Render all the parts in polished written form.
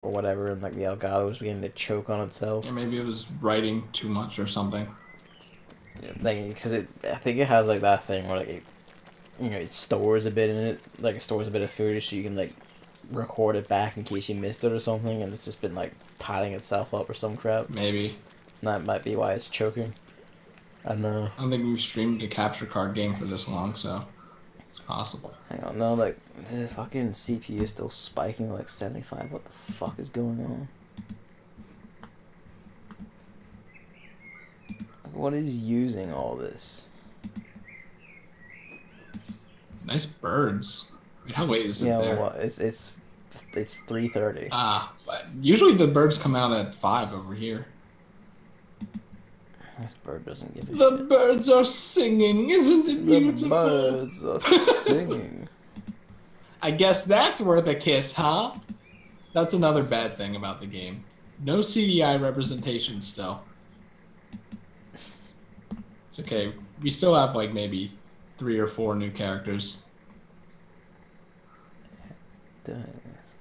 or whatever, and like the Elgato was beginning to choke on itself. Yeah, maybe it was writing too much or something. Yeah, like because I think it has like that thing where like it stores a bit in it, like it stores a bit of footage so you can like record it back in case you missed it or something, and it's just been like piling itself up or some crap. Maybe. And that might be why it's choking. I don't know. I don't think we've streamed a capture card game for this long, so it's possible. Hang on, no, like the fucking CPU is still spiking like 75. What the fuck is going on? Like, what is using all this? Nice birds. Wait, how late is it Yeah, there? well, it's 3:30. Ah, but usually the birds come out at 5 over here. This bird doesn't give a The shit. birds are singing, isn't it beautiful? The birds are singing. I guess that's worth a kiss, huh? That's another bad thing about the game. No CDI representation still. It's okay. We still have like maybe 3 or 4 new characters. Doing this.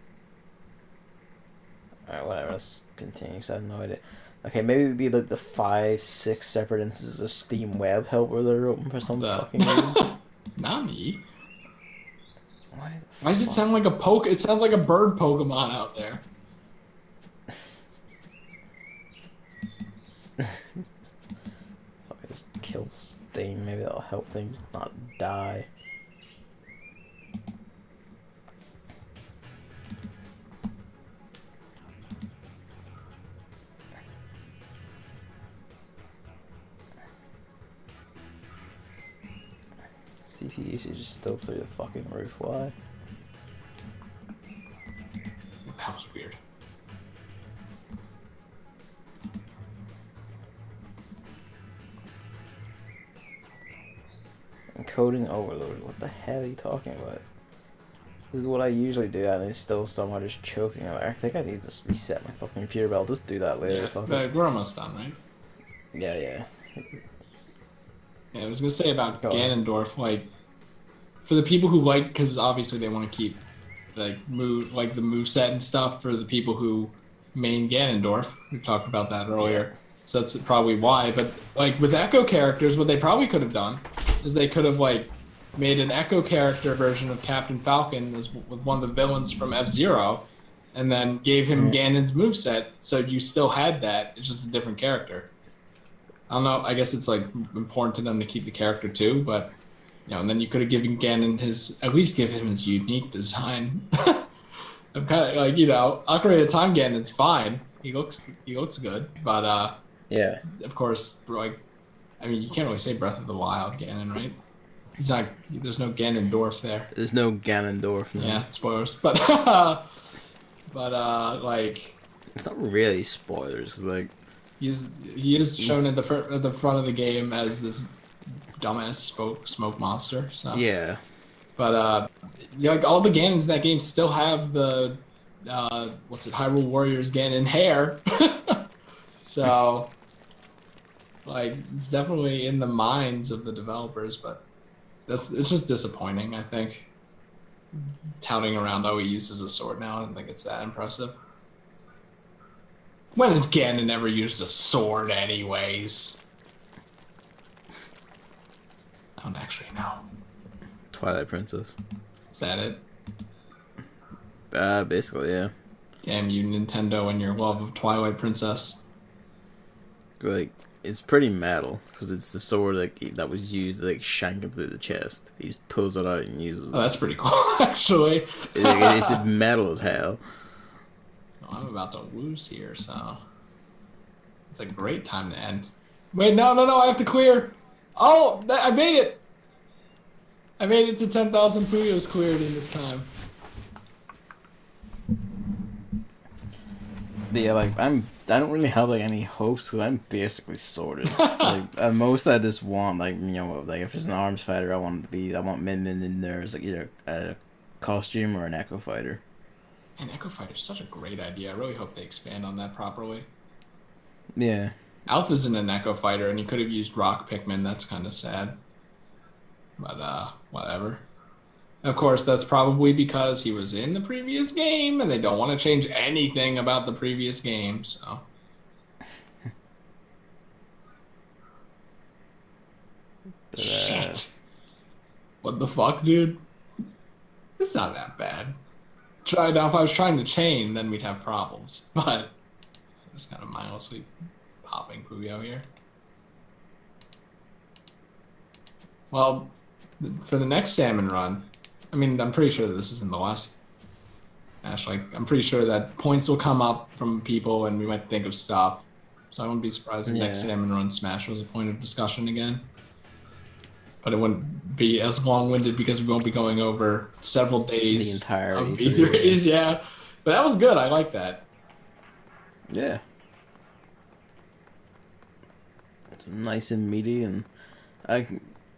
Alright, whatever. Let's continue. So I have no idea. Okay, maybe it'd be like the 5, 6 separate instances of Steam Web Helper that are open for some fucking reason. Nani? Why Does it sound like a poke? It sounds like a bird Pokemon out there. If I just kill Steam, maybe that'll help things not die. CPU usage is still through the fucking roof. Why? That was weird. Encoding overload. What the hell are you talking about? This is what I usually do, and it's still somehow just choking. I think I need to reset my fucking computer, but I'll just do that later. Yeah, Fuck it. but we're almost done, right? Yeah. Yeah, I was gonna say about Go on. Ganondorf, like for the people who like, because obviously they want to keep like the move set and stuff for the people who main Ganondorf. We talked about that earlier, so that's probably why. But like with Echo characters, what they probably could have done is they could have like made an Echo character version of Captain Falcon as with one of the villains from F-Zero, and then gave him Ganon's moveset, so you still had that. It's just a different character. I don't know. I guess it's like important to them to keep the character too, but you know, and then you could have given Ganon at least give him his unique design. I'm kind of like, you know, Ocarina of Time Ganon's fine. He looks good, but Yeah. of course, like, I mean, you can't really say Breath of the Wild Ganon, right? He's not. There's no Ganondorf there. There's no Ganondorf. No. Yeah, spoilers, but like. It's not really spoilers. Like He is shown at the front of the game as this dumbass smoke monster. So yeah. but like all the Ganons in that game still have the Hyrule Warriors Ganon hair. So like it's definitely in the minds of the developers, but it's just disappointing. I think touting around how he uses a sword now, I don't think it's that impressive. When has Ganon ever used a sword, anyways? I don't actually know. Twilight Princess. Is that it? Basically, yeah. Damn you, Nintendo, and your love of Twilight Princess. Like, it's pretty metal because it's the sword that was used to like shank him through the chest. He just pulls it out and uses it. Oh, that's pretty cool, actually. It's metal as hell. I'm about to lose here, so it's a great time to end. Wait, no, I have to clear. Oh, I made it. I made it to 10,000 Puyos cleared in this time. But yeah, like I don't really have like any hopes because I'm basically sorted. Like at most, I just want like like if it's an arms fighter, I want Min Min in there as like either a costume or an Echo fighter. And Echo Fighter's such a great idea. I really hope they expand on that properly. Yeah. Alpha's in an Echo Fighter, and he could have used Rock Pikmin. That's kind of sad. But, whatever. Of course, that's probably because he was in the previous game and they don't want to change anything about the previous game. So, But shit. What the fuck, dude? It's not that bad. Try now. If I was trying to chain, then we'd have problems. But I'm just kind of mindlessly popping Puyo here. Well, for the next salmon run, I mean, I'm pretty sure that this isn't the last match. Like, I'm pretty sure that points will come up from people, and we might think of stuff. So I wouldn't be surprised if next yeah, salmon run smash was a point of discussion again. But it wouldn't be as long-winded because we won't be going over several the days entire of E3. E3s. Yeah, but that was good. I like that. Yeah. It's nice and meaty, and I.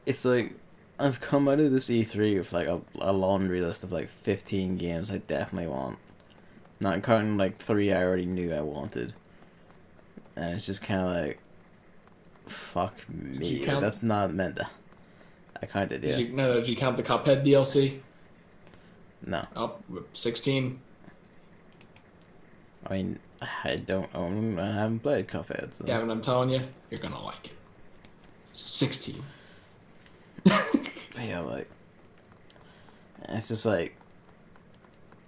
It's like I've come out of this E3 with like a laundry list of like 15 games I definitely want. Not counting like 3 I already knew I wanted. And it's just kind of like, fuck Did you me. count? That's not meant to. I counted, yeah. Did you count the Cuphead DLC? No. Oh, 16. I mean, I don't own. I haven't played Cuphead, so. Gavin, I'm telling you, you're gonna like it. 16. But yeah, like. It's just like.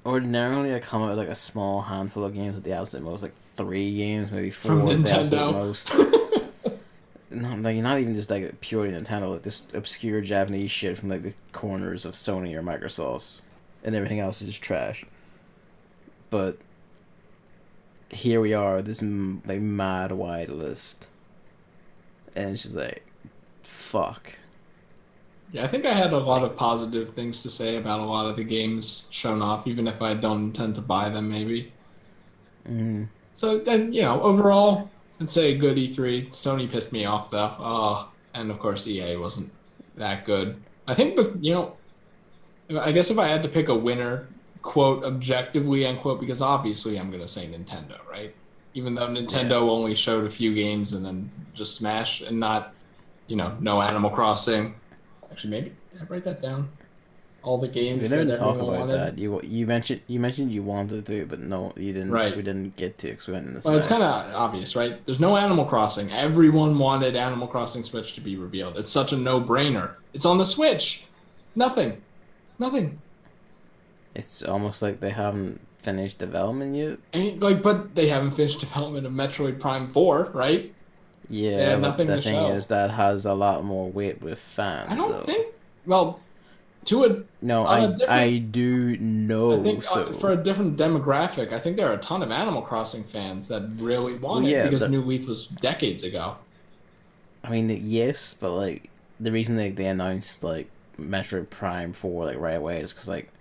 Ordinarily, I come out with like a small handful of games at the absolute most, like 3 games, maybe 4 From at the absolute Nintendo. most. Not even just like purely Nintendo, like this obscure Japanese shit from like the corners of Sony or Microsoft, and everything else is just trash. But here we are, this like mad wide list, and it's just like, fuck. Yeah, I think I had a lot of positive things to say about a lot of the games shown off, even if I don't intend to buy them, maybe. Mm. So then, overall, I'd say a good E3. Sony pissed me off though. And of course EA wasn't that good. I think, I guess if I had to pick a winner, quote, objectively, end quote, because obviously I'm gonna say Nintendo, right? Even though Nintendo Yeah. only showed a few games and then just Smash and not, no Animal Crossing. Actually, maybe did I write that down? All the We games that didn't talk everyone about wanted. that. You mentioned you wanted to, but no, you didn't. Right. We didn't get to because we went in this Well, it's match. kind of obvious, right? There's no Animal Crossing. Everyone wanted Animal Crossing Switch to be revealed. It's such a no-brainer. It's on the Switch. Nothing. Nothing. It's almost like they haven't finished development yet. I mean, but they haven't finished development of Metroid Prime 4, right? They Yeah, had but nothing the to thing show. is that has a lot more weight with fans, I don't though. think. Well, to a No, on a I different. do I know think so. for a different demographic, I think there are a ton of Animal Crossing fans that really Well, want it yeah, because New Leaf was decades ago. I mean, yes, but like the reason they announced like Metroid Prime 4 like right away is because like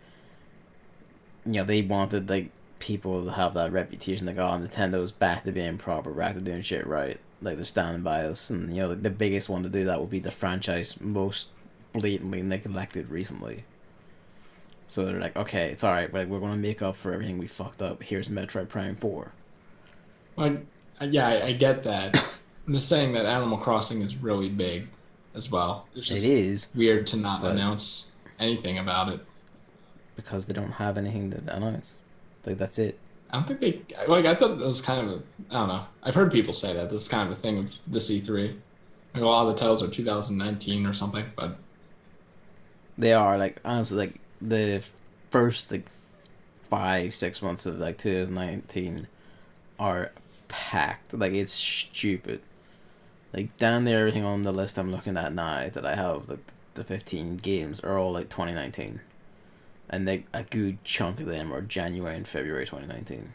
they wanted like people to have that reputation like, oh, Nintendo's back to being proper, back to doing shit right, like they're standing by us, and like, the biggest one to do that would be the franchise most blatantly neglected recently. So they're like, okay, it's all right, but like, we're gonna make up for everything we fucked up. Here's Metroid Prime 4. Like, yeah, I get that. I'm just saying that Animal Crossing is really big as well. It's It just is, weird to not but announce anything about it. because they don't have anything to announce. Like that's it. I don't think they like. I thought that was kind of a. I don't know. I've heard people say that this is kind of a thing of this E3. Like a lot of the titles are 2019 or something, but They are like honestly like the first like 5-6 months of like 2019 are packed. Like it's stupid. Like down there, everything on the list I'm looking at now that I have like the 15 games are all like 2019, and like a good chunk of them are January and February 2019.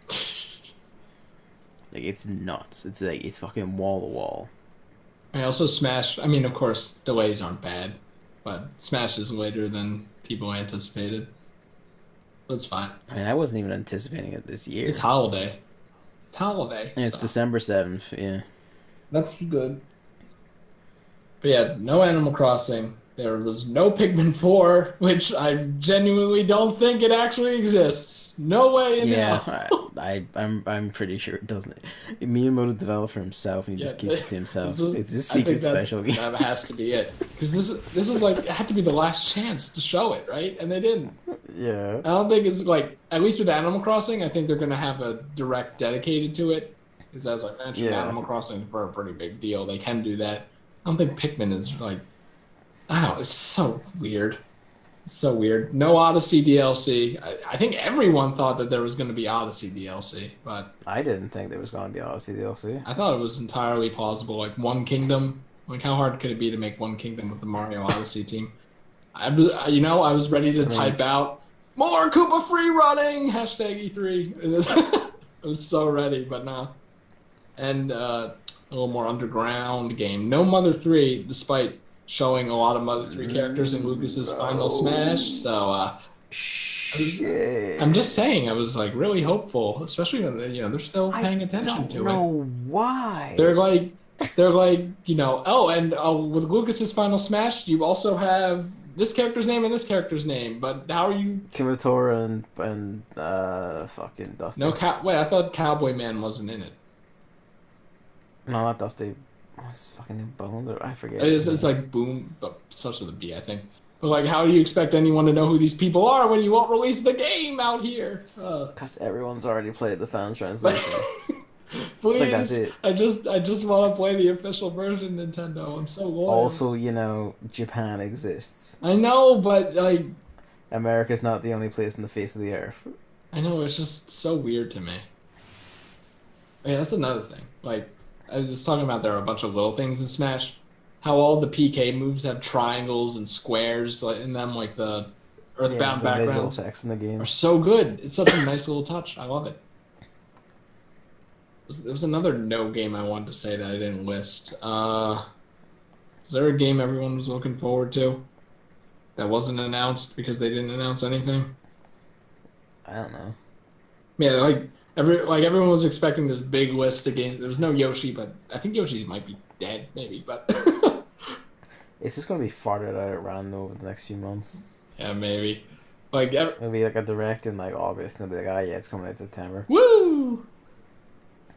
Like it's nuts. It's like it's fucking wall to wall. I also Smash. I mean, of course, delays aren't bad, but Smash is later than people anticipated. That's fine. I mean, I wasn't even anticipating it this year. It's holiday. Holiday. And it's So December 7th. Yeah. that's good. But yeah, no Animal Crossing. There was no Pikmin 4, which I genuinely don't think it actually exists. No way in Yeah, hell. I'm pretty sure it doesn't. Miyamoto developed for himself, and he Yeah, just keeps it to this himself. was, It's a I think secret special game. that has to be it. Because this is like, it had to be the last chance to show it, right? And they didn't. Yeah, I don't think it's like, at least with Animal Crossing, I think they're going to have a direct dedicated to it. Because as I mentioned, yeah. Animal Crossing is a pretty big deal. They can do that. I don't think Pikmin is like, I don't know, it's so weird. It's so weird. No Odyssey DLC. I think everyone thought that there was going to be Odyssey DLC, but I didn't think there was going to be Odyssey DLC. I thought it was entirely plausible. Like One Kingdom. Like how hard could it be to make One Kingdom with the Mario Odyssey team? I was ready to type out more Koopa free running hashtag E3. I was so ready, but no. And a little more underground game. No Mother 3, despite showing a lot of Mother 3 characters in Lucas's final Smash. So Shit. I'm just saying, I was like really hopeful, especially when they're still paying attention to I don't know it. why. They're like, oh, and with Lucas's final Smash, you also have this character's name and this character's name. But how are you? Kimitora and fucking Dusty. No, wait, I thought Cowboy Man wasn't in it. No, not Dusty. What's his fucking name? Bones? Or I forget. It's like Boom, but starts with a B, I think. But like, how do you expect anyone to know who these people are when you won't release the game out here? Because everyone's already played the fans translation. Please, Like, that's it. I just want to play the official version, Nintendo. I'm so loyal. Also, Japan exists. I know, but like, America's not the only place in the face of the earth. I know it's just so weird to me. Yeah, that's another thing. Like, I was talking about there are a bunch of little things in Smash. How all the PK moves have triangles and squares in them, like the Earthbound the visual backgrounds text in the game. are so good. It's such a nice little touch. I love it. There was another no game I wanted to say that I didn't list. Is there a game everyone was looking forward to that wasn't announced because they didn't announce anything? I don't know. Yeah, everyone was expecting this big list of games. There was no Yoshi, but I think Yoshi's might be dead, maybe. But It's just gonna be farted out at random over the next few months. yeah, maybe. Like, It'll be like a direct in like August, and they'll be like, "Oh yeah, it's coming out in September." woo!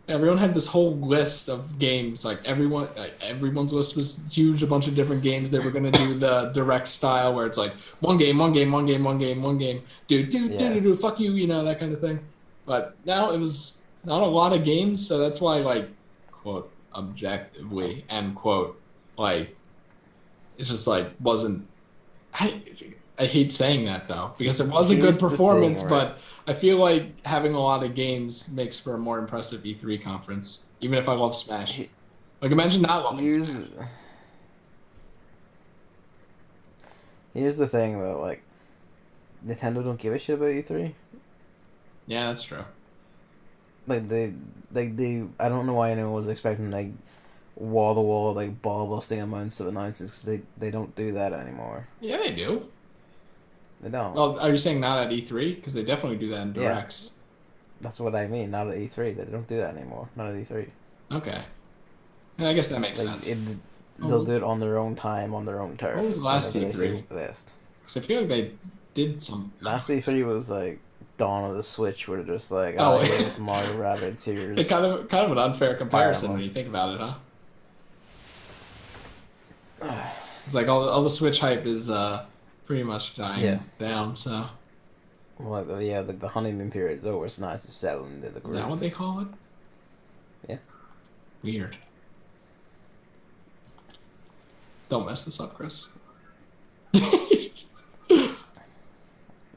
Everyone had this whole list of games. Like everyone's list was huge. A bunch of different games. They were gonna do the direct style where it's like one game, one game, one game, one game, one game. Do, fuck you, that kind of thing. But now it was not a lot of games, so that's why, like, quote, objectively, end quote, like, it just like wasn't. I hate saying that though because it was a good performance, thing, right? but I feel like having a lot of games makes for a more impressive E3 conference. Even if I love Smash, like imagine not loving Smash. Here's the thing though, like Nintendo don't give a shit about E3. Yeah, that's true. Like they, I don't know why anyone was expecting like wall to wall like ball busting amounts of announcements because they don't do that anymore. Yeah, they do. They don't. Oh, are you saying not at E3? Because they definitely do that in directs. Yeah. That's what I mean. Not at E3. They don't do that anymore. Not at E3. Okay. Yeah, I guess that makes sense. They'll do it on their own time, on their own turf. What was the last E3? List. Because I feel like they did some. Last E3 was like Dawn of the Switch, where they're just like, here's Mario Rabbids, here's. It's kind of an unfair comparison when you think about it, huh? It's like all the Switch hype is pretty much dying down. So. Well, the honeymoon period's over. It's nice to settle into the group. Is that what they call it? Yeah. Weird. Don't mess this up, Chris.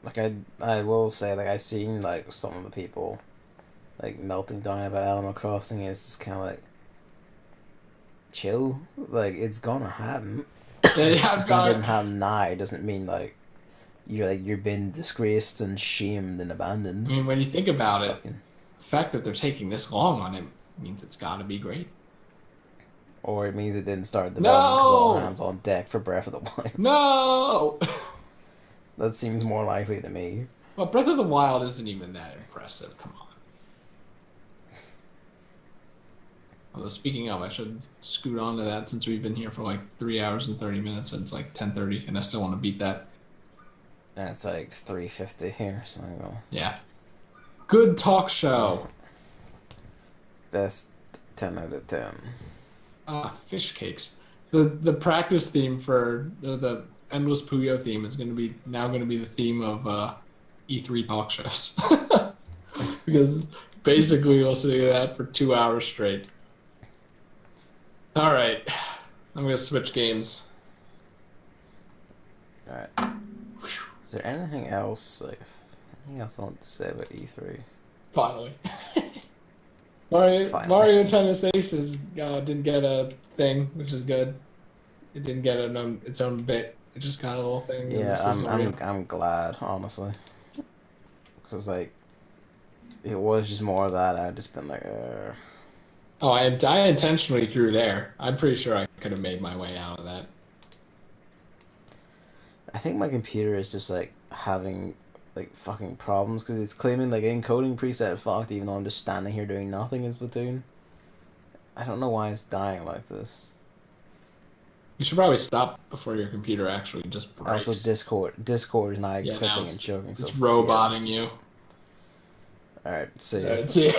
Like I will say, like I've seen like some of the people, like melting down about Animal Crossing. And it's just kind of like, chill. Like it's gonna happen. Yeah, it's gonna happen now. It doesn't mean like you're being disgraced and shamed and abandoned. I mean, when you think about it, the fact that they're taking this long on it means it's got to be great. Or it means it didn't start development because all hands on deck for Breath of the Wild. No! That seems more likely to me. Well, Breath of the Wild isn't even that impressive. Come on. Although speaking of, I should scoot on to that since we've been here for like 3 hours and 30 minutes and it's like 10:30, and I still want to beat that. And it's like 3:50 here, so I go. Yeah. Good talk show. Best 10 out of 10. Fish cakes. The practice theme for the Endless Puyo theme is going to be the theme of E3 talk shows. Because basically listening to that for 2 hours straight. All right. I'm going to switch games. Alright. Is there anything else, like, anything else I want to say about E3? Finally. Finally. Mario Tennis Aces didn't get a thing, which is good. It didn't get its own bit. It just got a little thing. Yeah, I'm glad, honestly. Because, like, it was just more of that. I'd just been like, Oh, I intentionally threw there. I'm pretty sure I could have made my way out of that. I think my computer is just, like, having, like, fucking problems. Because it's claiming, like, encoding preset fucked even though I'm just standing here doing nothing in Splatoon. I don't know why it's dying like this. You should probably stop before your computer actually just breaks. Also, Discord is now clipping and choking. It's so roboting you. Alright, see ya. See ya.